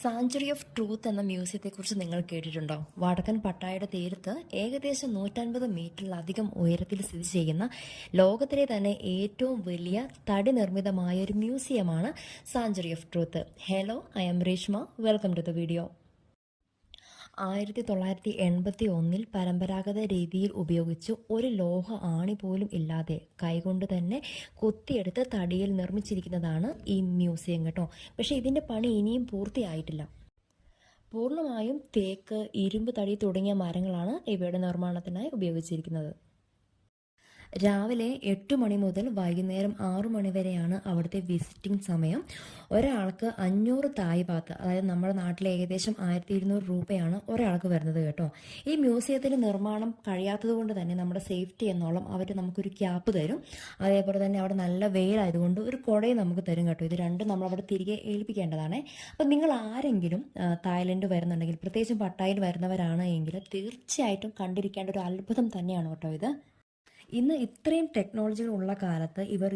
Sanctuary of truth എന്ന മ്യൂസിയത്തെക്കുറിച്ച് നിങ്ങൾ കേട്ടിട്ടുണ്ടോ? വടക്കൻ പട്ടായയുടെ തീരത്ത് ഏകദേശം 150 മീറ്ററിലധികം ഉയരത്തിൽ സ്ഥിതി ചെയ്യുന്ന ലോകത്തിലെ തന്നെ ഏറ്റവും വലിയ തടി നിർമ്മിതമായ ഒരു മ്യൂസിയമാണ് sanctuary of truth. Hello, I am Reshma. Welcome to the video. 1981 പരമ്പരാഗത രീതിയിൽ ഉപയോഗിച്ച് ഒരു ലോഹ ആണി പോലും ഇല്ലാതെ കൈകൊണ്ട് തന്നെ കൊത്തിയെടുത്ത് തടിയിൽ നിർമ്മിച്ചിരിക്കുന്നതാണ് ഈ മ്യൂസിയം കേട്ടോ. പക്ഷേ ഇതിൻ്റെ പണി ഇനിയും പൂർത്തിയായിട്ടില്ല. പൂർണ്ണമായും തേക്ക്, ഇരുമ്പ് തടി തുടങ്ങിയ മരങ്ങളാണ് ഇവയുടെ നിർമ്മാണത്തിനായി ഉപയോഗിച്ചിരിക്കുന്നത്. രാവിലെ 8 മണി മുതൽ വൈകുന്നേരം 6 മണി വരെയാണ് അവിടുത്തെ വിസിറ്റിംഗ് സമയം. ഒരാൾക്ക് 500 തായ് ബാത്ത്, അതായത് നമ്മുടെ നാട്ടിലെ ഏകദേശം 1200 രൂപയാണ് ഒരാൾക്ക് വരുന്നത് കേട്ടോ. ഈ മ്യൂസിയത്തിൻ്റെ നിർമ്മാണം കഴിയാത്തത് കൊണ്ട് തന്നെ നമ്മുടെ സേഫ്റ്റി എന്നോളം അവർ നമുക്കൊരു ക്യാപ്പ് തരും. അതേപോലെ തന്നെ അവിടെ നല്ല വെയിലായതുകൊണ്ട് ഒരു കുടയും നമുക്ക് തരും കേട്ടോ. ഇത് രണ്ടും നമ്മളവിടെ തിരികെ ഏൽപ്പിക്കേണ്ടതാണ്. അപ്പം നിങ്ങൾ ആരെങ്കിലും തായ്ലൻഡ് വരുന്നുണ്ടെങ്കിൽ, പ്രത്യേകിച്ചും പട്ടായയിൽ വരുന്നവരാണ് എങ്കിൽ തീർച്ചയായിട്ടും കണ്ടിരിക്കേണ്ട ഒരു അത്ഭുതം തന്നെയാണ് കേട്ടോ ഇത്. ഇന്ന് ഇത്രയും ടെക്നോളജികൾ ഉള്ള കാലത്ത് ഇവർ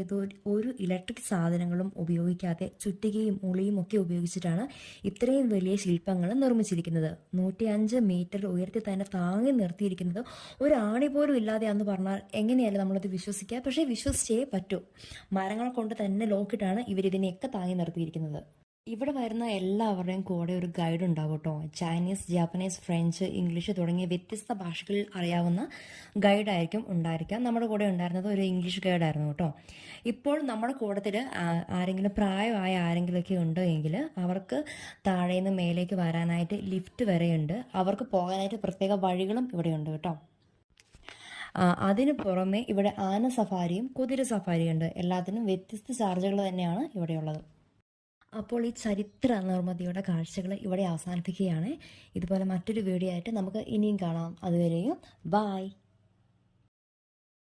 ഒരു ഇലക്ട്രിക് സാധനങ്ങളും ഉപയോഗിക്കാതെ ചുറ്റികയും ഉളിയും ഒക്കെ ഉപയോഗിച്ചിട്ടാണ് ഇത്രയും വലിയ ശില്പങ്ങൾ നിർമ്മിച്ചിരിക്കുന്നത്. 105 മീറ്റർ ഉയരത്തിൽ തന്നെ താങ്ങി നിർത്തിയിരിക്കുന്നത് ഒരു ആണി പോലും ഇല്ലാതെയാണെന്ന് പറഞ്ഞാൽ എങ്ങനെയല്ല നമ്മളത് വിശ്വസിക്കുക? പക്ഷേ വിശ്വസിച്ചേ പറ്റൂ. മരങ്ങൾ കൊണ്ട് തന്നെ ലോക്കിട്ടാണ് ഇവരിതിനെയൊക്കെ താങ്ങി നിർത്തിയിരിക്കുന്നത്. ഇവിടെ വരുന്ന എല്ലാവരുടെയും കൂടെ ഒരു ഗൈഡ് ഉണ്ടാവും കേട്ടോ. ചൈനീസ്, ജാപ്പനീസ്, ഫ്രഞ്ച്, ഇംഗ്ലീഷ് തുടങ്ങിയ വ്യത്യസ്ത ഭാഷകളിൽ അറിയാവുന്ന ഗൈഡായിരിക്കും ഉണ്ടായിരിക്കാം. നമ്മുടെ കൂടെ ഉണ്ടായിരുന്നത് ഒരു ഇംഗ്ലീഷ് ഗൈഡായിരുന്നു കേട്ടോ. ഇപ്പോൾ നമ്മുടെ കൂട്ടത്തിൽ ആരെങ്കിലും പ്രായമായ ആരെങ്കിലുമൊക്കെ ഉണ്ട് എങ്കിൽ അവർക്ക് താഴേന്ന് മേലേക്ക് വരാനായിട്ട് ലിഫ്റ്റ് വരെയുണ്ട്. അവർക്ക് പോകാനായിട്ട് പ്രത്യേക വഴികളും ഇവിടെയുണ്ട് കേട്ടോ. അതിന് പുറമെ ഇവിടെ ആന സഫാരിയും കുതിര സഫാരിയും ഉണ്ട്. എല്ലാത്തിനും വ്യത്യസ്ത ചാർജുകൾ തന്നെയാണ് ഇവിടെയുള്ളത്. അപ്പോൾ ഈ ചരിത്ര നിർമ്മിതിയുടെ കാഴ്ചകൾ ഇവിടെ അവസാനിപ്പിക്കുകയാണ്. ഇതുപോലെ മറ്റൊരു വീഡിയോ ആയിട്ട് നമുക്ക് ഇനിയും കാണാം. അതുവരെയും ബായ്.